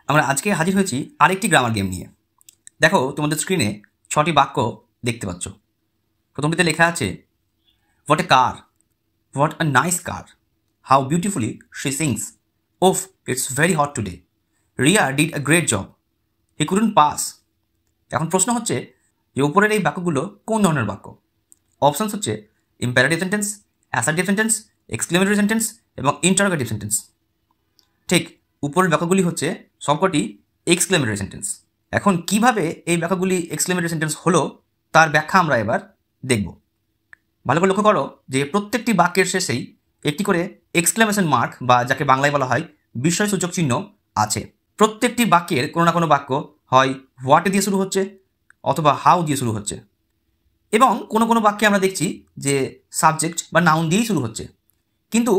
আমরা আজকে হাজির হয়েছি আরেকটি গ্রামার গেম নিয়ে। দেখো তোমাদের স্ক্রিনে 6টি বাক্য দেখতে পাচ্ছ। প্রথমটিতে লেখা আছে what a car, what a nice car, how beautifully she sings, of it's very hot today, Riya did a great job, he couldn't pass. এখন প্রশ্ন হচ্ছে যে উপরের এই বাক্যগুলো কোন ধরনের বাক্য? অপশানস হচ্ছে imperative sentence, assertive sentence, exclamatory sentence এবং ইন্টারোগেটিভ সেন্টেন্স। ঠিক উপরের বাক্যগুলি হচ্ছে সবকটি এক্সক্লেমেটরি সেন্টেন্স। এখন কিভাবে এই বাক্যগুলি এক্সক্লেমেটরি সেন্টেন্স হলো তার ব্যাখ্যা আমরা এবার দেখব। ভালো করে লক্ষ্য করো যে প্রত্যেকটি বাক্যের শেষেই একটি করে এক্সক্লেমেশন মার্ক বা যাকে বাংলায় বলা হয় বিস্ময়সূচক চিহ্ন আছে। প্রত্যেকটি বাক্যের কোনো না কোনো বাক্য হয় হোয়াট দিয়ে শুরু হচ্ছে অথবা হাউ দিয়ে শুরু হচ্ছে, এবং কোনো কোনো বাক্যে আমরা দেখছি যে সাবজেক্ট বা নাউন দিয়েই শুরু হচ্ছে। কিন্তু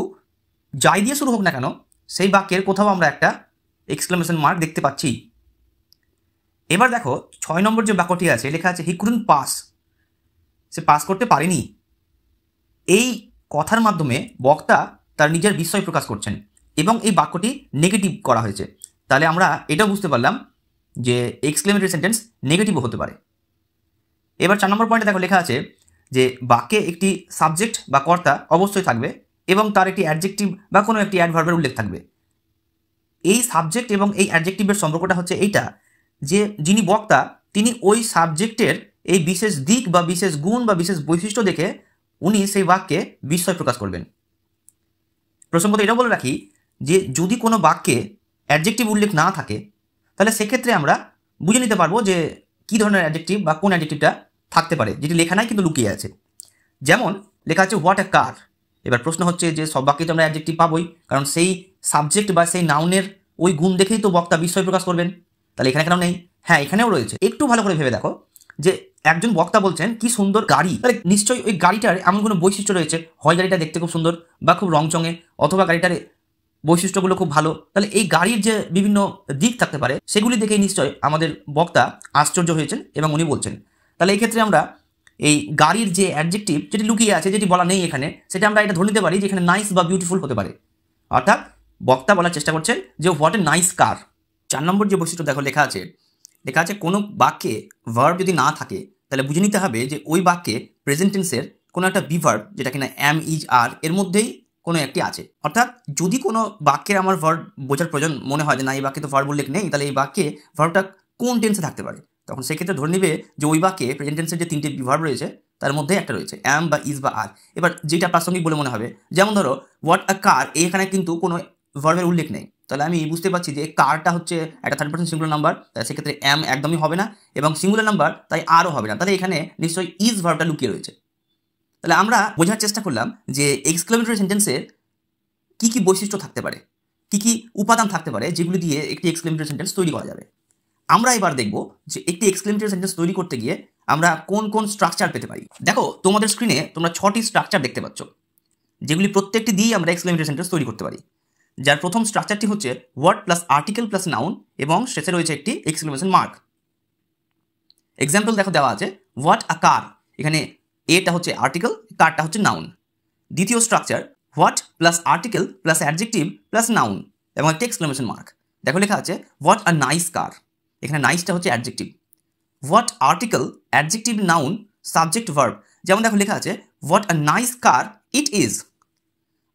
যাই দিয়ে শুরু হোক না কেন সেই বাক্যের কোথাও আমরা একটা এক্সক্লেমেশন মার্ক দেখতে পাচ্ছি। এবার দেখো 6 নম্বর যে বাক্যটি আছে লেখা আছে হি কুডন্ট পাস, সে পাস করতে পারেনি। এই কথার মাধ্যমে বক্তা তার নিজের বিস্ময় প্রকাশ করছেন এবং এই বাক্যটি নেগেটিভ করা হয়েছে। তাহলে আমরা এটাও বুঝতে পারলাম যে এক্সক্লেমেটরি সেন্টেন্স নেগেটিভও হতে পারে। এবার 4 নম্বর পয়েন্টে দেখো লেখা আছে যে বাক্যে একটি সাবজেক্ট বা কর্তা অবশ্যই থাকবে এবং তার একটি অ্যাডজেক্টিভ বা কোনো একটি অ্যাডভার্বের উল্লেখ থাকবে। এই সাবজেক্ট এবং এই অ্যাডজেক্টিভের সম্পর্কটা হচ্ছে এইটা যে যিনি বক্তা তিনি ওই সাবজেক্টের এই বিশেষ দিক বা বিশেষ গুণ বা বিশেষ বৈশিষ্ট্য দেখে উনি সেই বাক্যে বিস্ময় প্রকাশ করবেন। প্রসঙ্গত এটাও বলে রাখি যে যদি কোনো বাক্যে অ্যাডজেক্টিভ উল্লেখ না থাকে তাহলে সেক্ষেত্রে আমরা বুঝে নিতে পারবো যে কী ধরনের অ্যাডজেক্টিভ বা কোন অ্যাডজেক্টিভটা থাকতে পারে যেটি লেখা নাই কিন্তু লুকিয়ে আছে। যেমন লেখা আছে হোয়াট এ কার। এবার প্রশ্ন হচ্ছে যে সব বাক্যে তো আমরা অ্যাডজেক্টিভ পাবোই, কারণ সেই সাবজেক্ট বা সেই নাউনের ওই গুণ দেখেই তো বক্তা বিস্ময় প্রকাশ করবেন। তাহলে এখানে কেন নেই? হ্যাঁ, এখানেও রয়েছে। একটু ভালো করে ভেবে দেখো যে একজন বক্তা বলছেন কি সুন্দর গাড়ি, তাহলে নিশ্চয়ই ওই গাড়িটার এমন কোনো বৈশিষ্ট্য রয়েছে, হয় গাড়িটা দেখতে খুব সুন্দর বা খুব রংচঙে, অথবা গাড়িটার বৈশিষ্ট্যগুলো খুব ভালো। তাহলে এই গাড়ির যে বিভিন্ন দিক থাকতে পারে সেগুলি দেখেই নিশ্চয় আমাদের বক্তা আশ্চর্য হয়েছেন এবং উনি বলছেন। তাহলে এই ক্ষেত্রে আমরা এই গাড়ির যে অ্যাডজেক্টিভ যেটি লুকিয়ে আছে, যেটি বলা নেই এখানে, সেটা আমরা এটা ধরে নিতে পারি যে এখানে নাইস বা বিউটিফুল হতে পারে। অর্থাৎ বক্তা বলার চেষ্টা করছেন যে হোয়াট এ নাইস কার। 4 নম্বর যে বৈশিষ্ট্য দেখো লেখা আছে কোনো বাক্যে ভার্ব যদি না থাকে তাহলে বুঝে নিতে হবে যে ওই বাক্যে প্রেজেন্ট টেন্সের কোনো একটা বিভার্ব যেটা কিনা অ্যাম, ইজ, আর এর মধ্যেই কোনো একটি আছে। অর্থাৎ যদি কোনো বাক্যের আমার ভার্ব বোঝার প্রয়োজন মনে হয় যে না এই বাক্যে তো ভার্ব উল্লেখ নেই, তাহলে এই বাক্যে ভার্বটা কোন টেন্সে থাকতে পারে, তখন সেক্ষেত্রে ধরে নেবে যে ওই বাক্যে প্রেজেন্ট টেন্সের যে 3টি বিভার্ব রয়েছে তার মধ্যে একটা রয়েছে অ্যাম বা ইজ বা আর। এবার যেটা প্রাসঙ্গিক বলে মনে হবে, যেমন ধরো হোয়াট আ কার, এখানে কিন্তু কোনো ভার্বের উল্লেখ নেই, তাহলে আমি বুঝতে পারছি যে কারটা হচ্ছে একটা 3rd পারসন সিঙ্গুলার নাম্বার, তাই সেক্ষেত্রে অ্যাম একদমই হবে না এবং সিঙ্গুলার নাম্বার তাই আরও হবে না। তাহলে এখানে নিশ্চয়ই ইজ ভার্বটা লুকিয়ে রয়েছে। তাহলে আমরা বোঝার চেষ্টা করলাম যে এক্সক্লেমেটরি সেন্টেন্সের কী কী বৈশিষ্ট্য থাকতে পারে, কী কী উপাদান থাকতে পারে যেগুলি দিয়ে একটি এক্সক্লেমেটরি সেন্টেন্স তৈরি করা যাবে। আমরা এবার দেখব যে একটি এক্সক্লেমেটরি সেন্টেন্স তৈরি করতে গিয়ে আমরা কোন কোন স্ট্রাকচার পেতে পারি। দেখো তোমাদের স্ক্রিনে তোমরা 6টি স্ট্রাকচার দেখতে পাচ্ছ, যেগুলি প্রত্যেকটি দিয়েই আমরা এক্সক্লেমেটরি সেন্টেন্স তৈরি করতে পারি। যার প্রথম স্ট্রাকচারটি হচ্ছে word plus article plus noun এবং শেষে রয়েছে একটি এক্সক্লেমেশন মার্ক। এক্সাম্পল দেখো দেওয়া আছে হোয়াট আ কার, এখানে এটা হচ্ছে আর্টিকেল, কারটা হচ্ছে নাউন। দ্বিতীয় structure what plus article plus adjective plus noun এবং একটি এক্সক্লেমেশন মার্ক। দেখো লেখা আছে হোয়াট আ নাইস কার, এখানে নাইসটা হচ্ছে adjective. What article, adjective, noun, subject, verb. যেমন দেখো লেখা আছে what a nice car it is.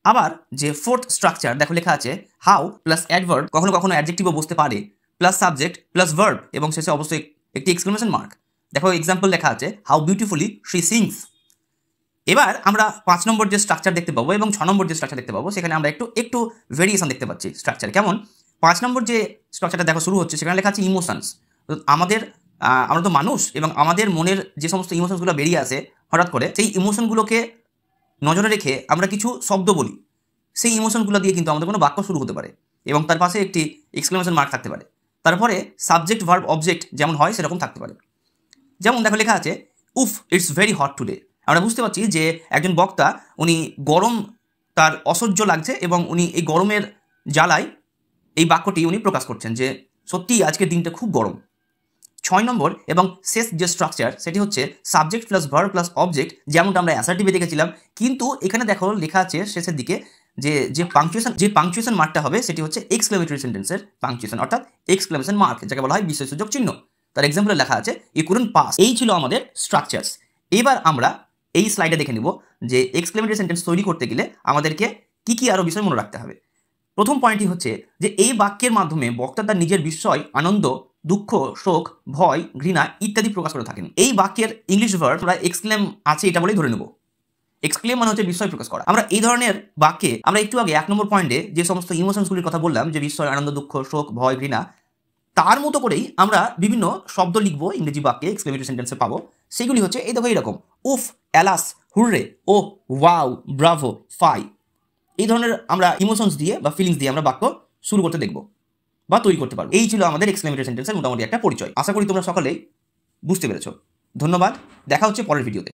আবার যে 4th স্ট্রাকচার দেখো লেখা আছে হাউ প্লাস অ্যাডভার্ব, কখনো কখনো অ্যাডজেক্টিভও বসতে পারে, প্লাস সাবজেক্ট প্লাস ভার্ব এবং শেষে অবশ্যই একটি এক্সক্লেমেশন মার্ক। দেখো এক্সাম্পল লেখা আছে হাউ বিউটিফুলি শি সিংস। এবার আমরা 5 নম্বর যে স্ট্রাকচার দেখতে পাবো এবং 6 নম্বর যে স্ট্রাকচার দেখতে পাবো সেখানে আমরা একটু ভেরিয়েশন দেখতে পাচ্ছি স্ট্রাকচারে। কেমন? 5 নম্বর যে স্ট্রাকচারটা দেখো শুরু হচ্ছে সেখানে লেখা আছে ইমোশনস। আমরা তো মানুষ এবং আমাদের মনের যে সমস্ত ইমোশনসগুলো বেরিয়ে আসে হঠাৎ করে, সেই ইমোশনগুলোকে নজরে রেখে আমরা কিছু শব্দ বলি, সেই ইমোশনগুলো দিয়ে কিন্তু আমাদের কোনো বাক্য শুরু হতে পারে এবং তার পাশে একটি এক্সক্লেমেশন মার্ক থাকতে পারে। তারপরে সাবজেক্ট, ভার্ব, অবজেক্ট যেমন হয় সেরকম থাকতে পারে। যেমন দেখো লেখা আছে উফ ইটস ভেরি হট টুডে। আমরা বুঝতে পারছি যে একজন বক্তা উনি গরম তার অসহ্য লাগছে এবং উনি এই গরমের জ্বালায় এই বাক্যটি উনি প্রকাশ করছেন যে সত্যিই আজকের দিনটা খুব গরম। 6 নম্বর এবং শেষ যে স্ট্রাকচার সেটি হচ্ছে subject plus verb plus object, যেমনটা আমরা অ্যাসার্টিভে দেখেছিলাম, কিন্তু এখানে দেখো লেখা আছে শেষের দিকে যে পাংচুয়েশন মার্কটা হবে সেটি হচ্ছে এক্সক্লেমেটরি সেন্টেন্সের পাংচুয়েশন, অর্থাৎ এক্সক্লেমেশন মার্ক, যাকে বলা হয় বিস্ময়সূচক চিহ্ন। তার এক্সাম্পলে লেখা আছে ইউ কুডন্ট পাস। এই ছিল আমাদের স্ট্রাকচারস। এবার আমরা এই স্লাইডে দেখে নিব যে এক্সক্লেমেটরি সেন্টেন্স তৈরি করতে গেলে আমাদেরকে কি কি আরও বিষয় মনে রাখতে হবে। প্রথম পয়েন্টটি হচ্ছে যে এই বাক্যের মাধ্যমে বক্তা তার নিজের বিস্ময়, আনন্দ, দুঃখ, শোক, ভয়, ঘৃণা ইত্যাদি প্রকাশ করে থাকেন। এই বাক্যের ইংলিশ ভার্ব আমরা এক্সক্লেম আছে এটা বলেই ধরে নেব। এক্সক্লেম মানে হচ্ছে বিস্ময় প্রকাশ করা। আমরা এই ধরনের বাক্যে আমরা একটু আগে 1 নম্বর পয়েন্টে যে সমস্ত ইমোশনসগুলির কথা বললাম, যে বিস্ময়, আনন্দ, দুঃখ, শোক, ভয়, ঘৃণা, তার মতো করেই আমরা বিভিন্ন শব্দ লিখবো ইংরেজি বাক্যে, এক্সক্লেমেটরি সেন্টেন্সে পাবো। সেগুলি হচ্ছে এই দেখো এইরকম: উফ, অ্যালাস, হুররে, ও, ওয়াও, ব্রাভো, ফাই। এই ধরনের আমরা ইমোশনস দিয়ে বা ফিলিংস দিয়ে আমরা বাক্য শুরু করতে দেখব বা তৈরি করতে পারবো। এই ছিল আমাদের এক্সক্লেমেটরি সেন্টেন্সের মোটামুটি একটা পরিচয়। আশা করি তোমরা সকলেই বুঝতে পেরেছো। ধন্যবাদ, দেখা হচ্ছে পরের ভিডিওতে।